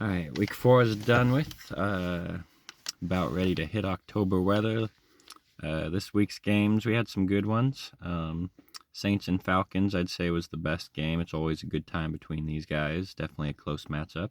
All right, week 4 is done with. About ready to hit October weather. This week's games, we had some good ones. Saints and Falcons, I'd say, was the best game. It's always a good time between these guys. Definitely a close matchup.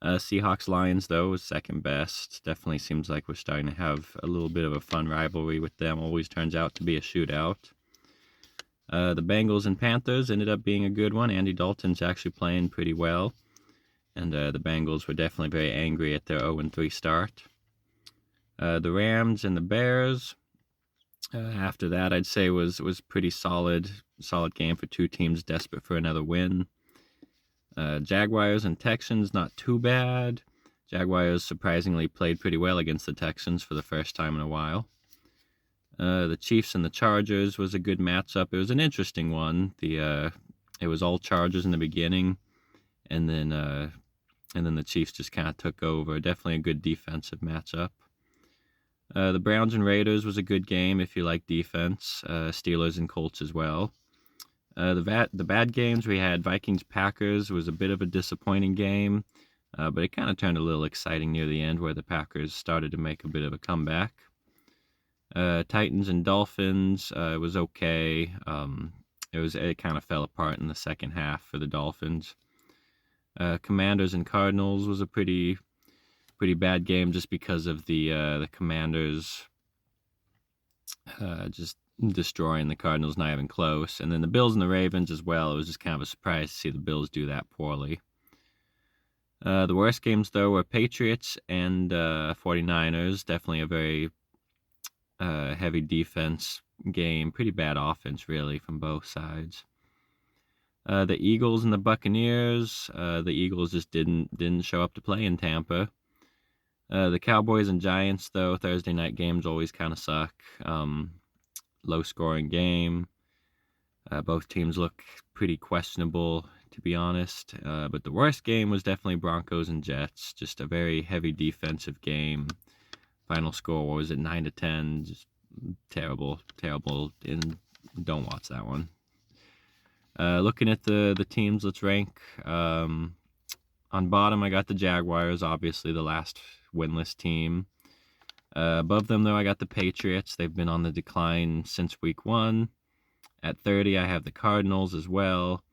Seahawks Lions, though, was second best. Definitely seems like we're starting to have a little bit of a fun rivalry with them. Always turns out to be a shootout. The Bengals and Panthers ended up being a good one. Andy Dalton's actually playing pretty well. And the Bengals were definitely very angry at their 0-3 start. The Rams and the Bears, after that, I'd say was pretty solid game for two teams desperate for another win. Jaguars and Texans, not too bad. Jaguars surprisingly played pretty well against the Texans for the first time in a while. The Chiefs and the Chargers was a good matchup. It was an interesting one. It was all Chargers in the beginning, and then the Chiefs just kind of took over. Definitely a good defensive matchup. The Browns and Raiders was a good game if you like defense. Steelers and Colts as well. The bad games, we had Vikings-Packers was a bit of a disappointing game, but it kind of turned a little exciting near the end where the Packers started to make a bit of a comeback. Titans and Dolphins was okay. It kind of fell apart in the second half for the Dolphins. Commanders and Cardinals was a pretty bad game just because of the Commanders just destroying the Cardinals, not even close. And then the Bills and the Ravens as well. It was just kind of a surprise to see the Bills do that poorly. The worst games, though, were Patriots and 49ers. Definitely a very heavy defense game. Pretty bad offense, really, from both sides. The Eagles and the Buccaneers. The Eagles just didn't show up to play in Tampa. The Cowboys and Giants, though, Thursday night games always kind of suck. Low-scoring game. Both teams look pretty questionable, to be honest. But the worst game was definitely Broncos and Jets. Just a very heavy defensive game. Final score, what was it, 9-10? Just terrible. And don't watch that one. Looking at the teams, let's rank. On bottom, I got the Jaguars, obviously the last winless team. Above them, though, I got the Patriots. They've been on the decline since week 1. At 30, I have the Cardinals as well.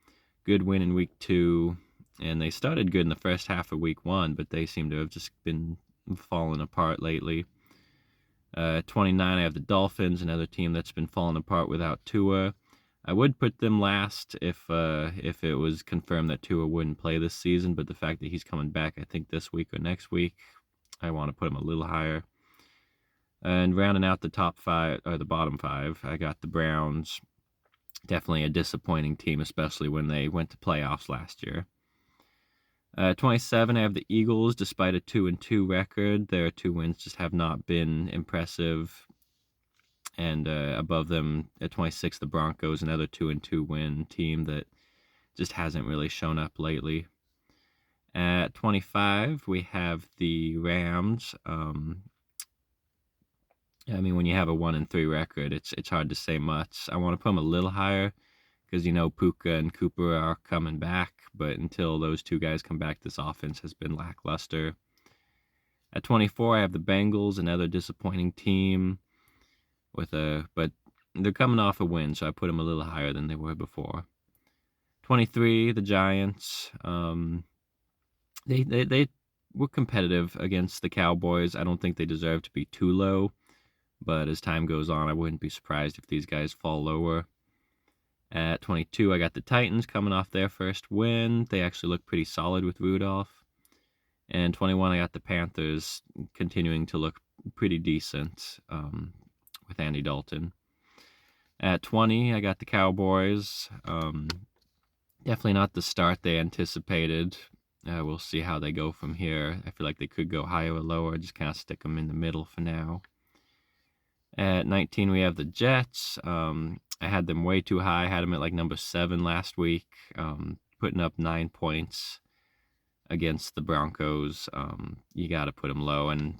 Good win in week 2. And they started good in the first half of week 1, but they seem to have just been falling apart lately. 29, I have the Dolphins, another team that's been falling apart without Tua. I would put them last if it was confirmed that Tua wouldn't play this season, but the fact that he's coming back, I think this week or next week, I want to put him a little higher. And rounding out the top 5 or the bottom 5, I got the Browns. Definitely a disappointing team, especially when they went to playoffs last year. 27, I have the Eagles. Despite a 2-2 record, their 2 wins just have not been impressive. And above them, at 26, the Broncos, another 2-2 win team that just hasn't really shown up lately. At 25, we have the Rams. When you have a 1-3 record, it's hard to say much. I want to put them a little higher because Puka and Cooper are coming back, but until those two guys come back, this offense has been lackluster. At 24, I have the Bengals, another disappointing team but they're coming off a win, so I put them a little higher than they were before. 23, the Giants. They were competitive against the Cowboys. I don't think they deserve to be too low, but as time goes on, I wouldn't be surprised if these guys fall lower. At 22, I got the Titans coming off their first win. They actually look pretty solid with Rudolph. And 21, I got the Panthers continuing to look pretty decent with Andy Dalton. At 20, I got the Cowboys. Definitely not the start they anticipated. We'll see how they go from here. I feel like they could go higher or lower. Just kind of stick them in the middle for now. At 19, we have the Jets. I had them way too high. I had them at like number 7 last week, putting up 9 points against the Broncos. You got to put them low, and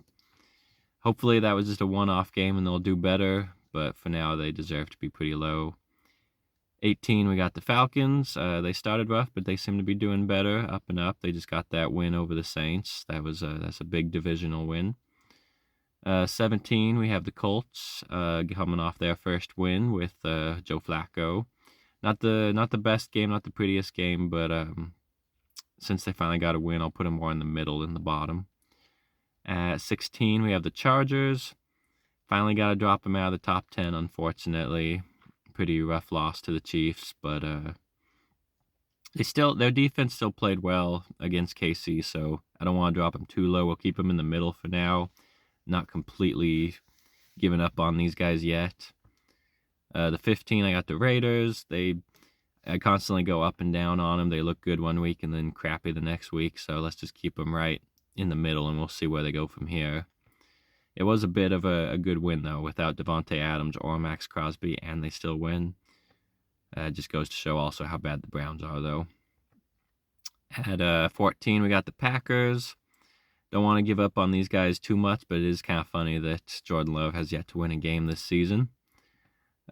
hopefully that was just a one-off game and they'll do better. But for now, they deserve to be pretty low. 18, we got the Falcons. They started rough, but they seem to be doing better, up and up. They just got that win over the Saints. That's a big divisional win. 17, we have the Colts coming off their first win with Joe Flacco. Not the best game, not the prettiest game, but since they finally got a win, I'll put them more in the middle than the bottom. At 16, we have the Chargers. Finally got to drop them out of the top 10, unfortunately. Pretty rough loss to the Chiefs, but their defense still played well against KC, so I don't want to drop them too low. We'll keep them in the middle for now. Not completely giving up on these guys yet. The 15, I got the Raiders. I constantly go up and down on them. They look good one week and then crappy the next week, so let's just keep them right in the middle, and we'll see where they go from here. It was a bit of a good win, though, without Devontae Adams or Max Crosby, and they still win. It just goes to show also how bad the Browns are, though. At 14, we got the Packers. Don't want to give up on these guys too much, but it is kind of funny that Jordan Love has yet to win a game this season.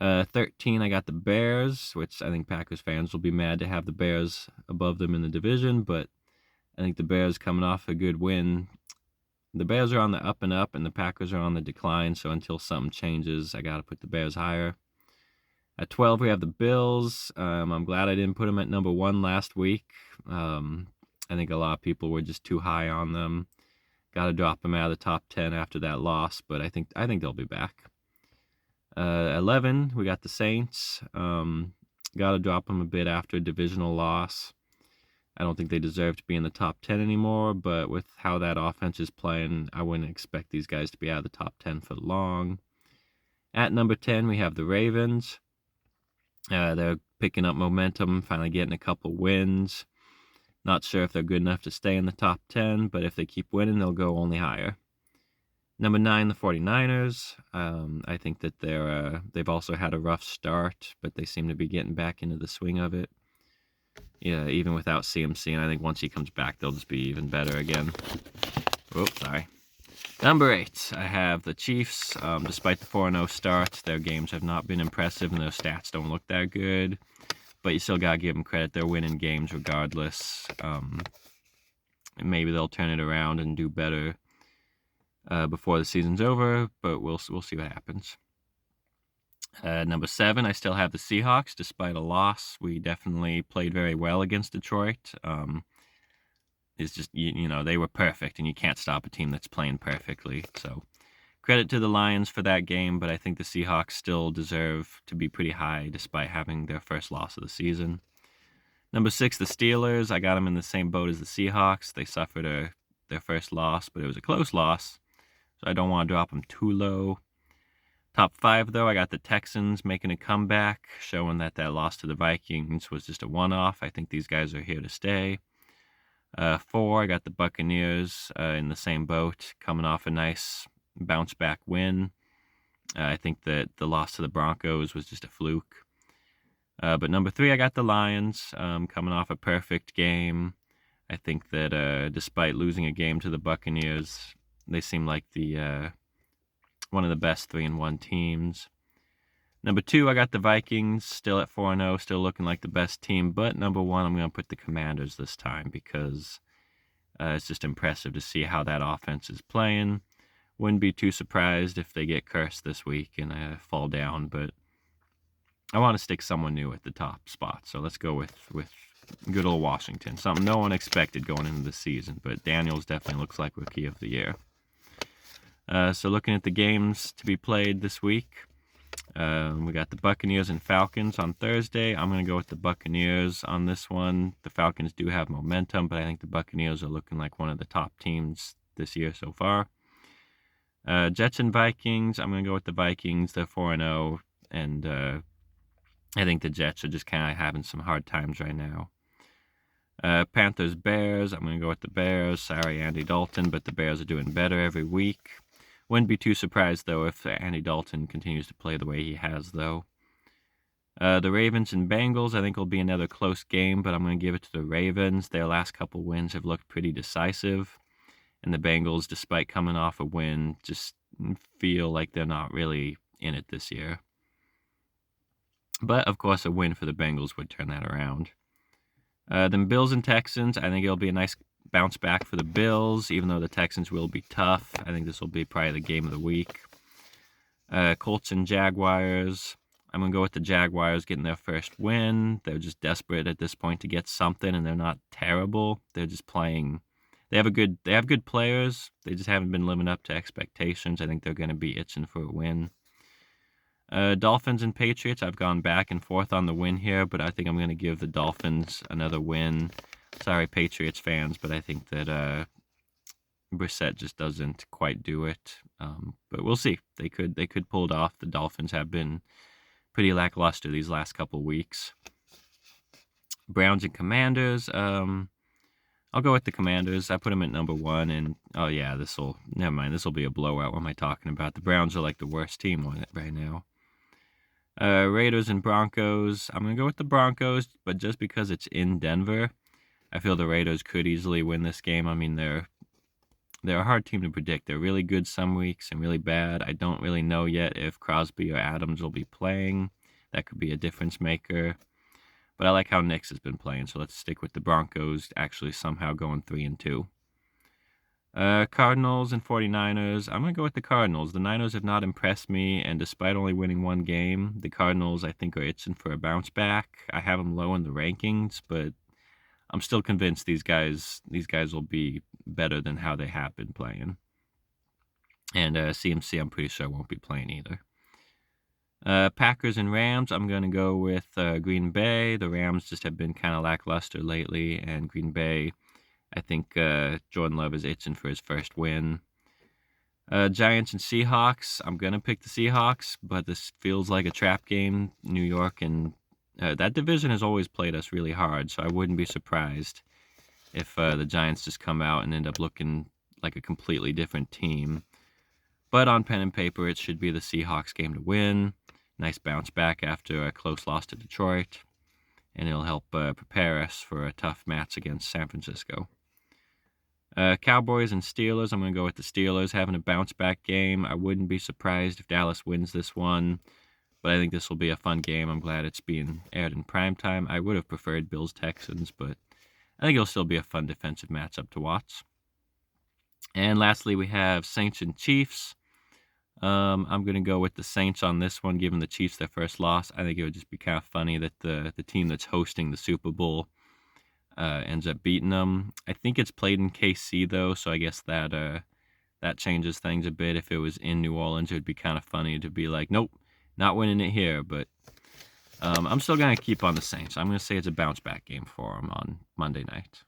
13, I got the Bears, which I think Packers fans will be mad to have the Bears above them in the division, but I think the Bears coming off a good win. The Bears are on the up and up, and the Packers are on the decline, so until something changes, I got to put the Bears higher. At 12, we have the Bills. I'm glad I didn't put them at number 1 last week. I think a lot of people were just too high on them. Got to drop them out of the top 10 after that loss, but I think they'll be back. 11, we got the Saints. Got to drop them a bit after a divisional loss. I don't think they deserve to be in the top 10 anymore, but with how that offense is playing, I wouldn't expect these guys to be out of the top 10 for long. At number 10, we have the Ravens. They're picking up momentum, finally getting a couple wins. Not sure if they're good enough to stay in the top 10, but if they keep winning, they'll go only higher. Number 9, the 49ers. I think that they've also had a rough start, but they seem to be getting back into the swing of it. Yeah, even without CMC, and I think once he comes back, they'll just be even better again. Oops, sorry. Number 8, I have the Chiefs. Despite the 4-0 start, their games have not been impressive, and their stats don't look that good. But you still got to give them credit. They're winning games regardless. Maybe they'll turn it around and do better before the season's over, but we'll see what happens. Number 7, I still have the Seahawks. Despite a loss, we definitely played very well against Detroit. It's just, they were perfect, and you can't stop a team that's playing perfectly. So credit to the Lions for that game, but I think the Seahawks still deserve to be pretty high despite having their first loss of the season. Number 6, the Steelers. I got them in the same boat as the Seahawks. They suffered their first loss, but it was a close loss, so I don't want to drop them too low. Top 5, though, I got the Texans making a comeback, showing that loss to the Vikings was just a one-off. I think these guys are here to stay. 4, I got the Buccaneers in the same boat, coming off a nice bounce-back win. I think that the loss to the Broncos was just a fluke. But number 3, I got the Lions, coming off a perfect game. I think that despite losing a game to the Buccaneers, they seem like one of the best 3-1 teams. Number 2, I got the Vikings, still at 4-0, still looking like the best team. But number 1, I'm going to put the Commanders this time because it's just impressive to see how that offense is playing. Wouldn't be too surprised if they get cursed this week and fall down, but I want to stick someone new at the top spot. So let's go with good old Washington. Something no one expected going into the season, but Daniels definitely looks like Rookie of the Year. So looking at the games to be played this week, we got the Buccaneers and Falcons on Thursday. I'm going to go with the Buccaneers on this one. The Falcons do have momentum, but I think the Buccaneers are looking like one of the top teams this year so far. Jets and Vikings, I'm going to go with the Vikings. They're 4-0, and I think the Jets are just kind of having some hard times right now. Panthers, Bears, I'm going to go with the Bears. Sorry, Andy Dalton, but the Bears are doing better every week. Wouldn't be too surprised, though, if Andy Dalton continues to play the way he has, though. The Ravens and Bengals, I think, will be another close game, but I'm going to give it to the Ravens. Their last couple wins have looked pretty decisive, and the Bengals, despite coming off a win, just feel like they're not really in it this year. But, of course, a win for the Bengals would turn that around. Then Bills and Texans, I think it'll be a nice bounce back for the Bills, even though the Texans will be tough. I think this will be probably the game of the week. Colts and Jaguars. I'm going to go with the Jaguars getting their first win. They're just desperate at this point to get something, and they're not terrible. They're just playing. They have good players. They just haven't been living up to expectations. I think they're going to be itching for a win. Dolphins and Patriots. I've gone back and forth on the win here, but I think I'm going to give the Dolphins another win. Sorry, Patriots fans, but I think that Brissett just doesn't quite do it. But we'll see. They could pull it off. The Dolphins have been pretty lackluster these last couple weeks. Browns and Commanders. I'll go with the Commanders. I put them at number 1, and never mind. This will be a blowout. What am I talking about? The Browns are like the worst team on it right now. Raiders and Broncos. I'm gonna go with the Broncos, but just because it's in Denver, I feel the Raiders could easily win this game. I mean, they're a hard team to predict. They're really good some weeks and really bad. I don't really know yet if Crosby or Adams will be playing. That could be a difference maker. But I like how Knicks has been playing, so let's stick with the Broncos actually somehow going 3-2. Cardinals and 49ers. I'm going to go with the Cardinals. The Niners have not impressed me, and despite only winning one game, the Cardinals, I think, are itching for a bounce back. I have them low in the rankings, but I'm still convinced these guys will be better than how they have been playing. And CMC, I'm pretty sure, won't be playing either. Packers and Rams, I'm going to go with Green Bay. The Rams just have been kind of lackluster lately, and Green Bay, I think Jordan Love is itching for his first win. Giants and Seahawks, I'm going to pick the Seahawks, but this feels like a trap game. New York and that division has always played us really hard, so I wouldn't be surprised if the Giants just come out and end up looking like a completely different team. But on pen and paper, it should be the Seahawks game to win. Nice bounce back after a close loss to Detroit, and it'll help prepare us for a tough match against San Francisco. Cowboys and Steelers, I'm going to go with the Steelers having a bounce back game. I wouldn't be surprised if Dallas wins this one, but I think this will be a fun game. I'm glad it's being aired in primetime. I would have preferred Bills-Texans, but I think it'll still be a fun defensive matchup to watch. And lastly, we have Saints and Chiefs. I'm going to go with the Saints on this one, giving the Chiefs their first loss. I think it would just be kind of funny that the team that's hosting the Super Bowl ends up beating them. I think it's played in KC, though, so I guess that changes things a bit. If it was in New Orleans, it would be kind of funny to be like, nope, not winning it here. But I'm still going to keep on the Saints. I'm going to say it's a bounce-back game for them on Monday night.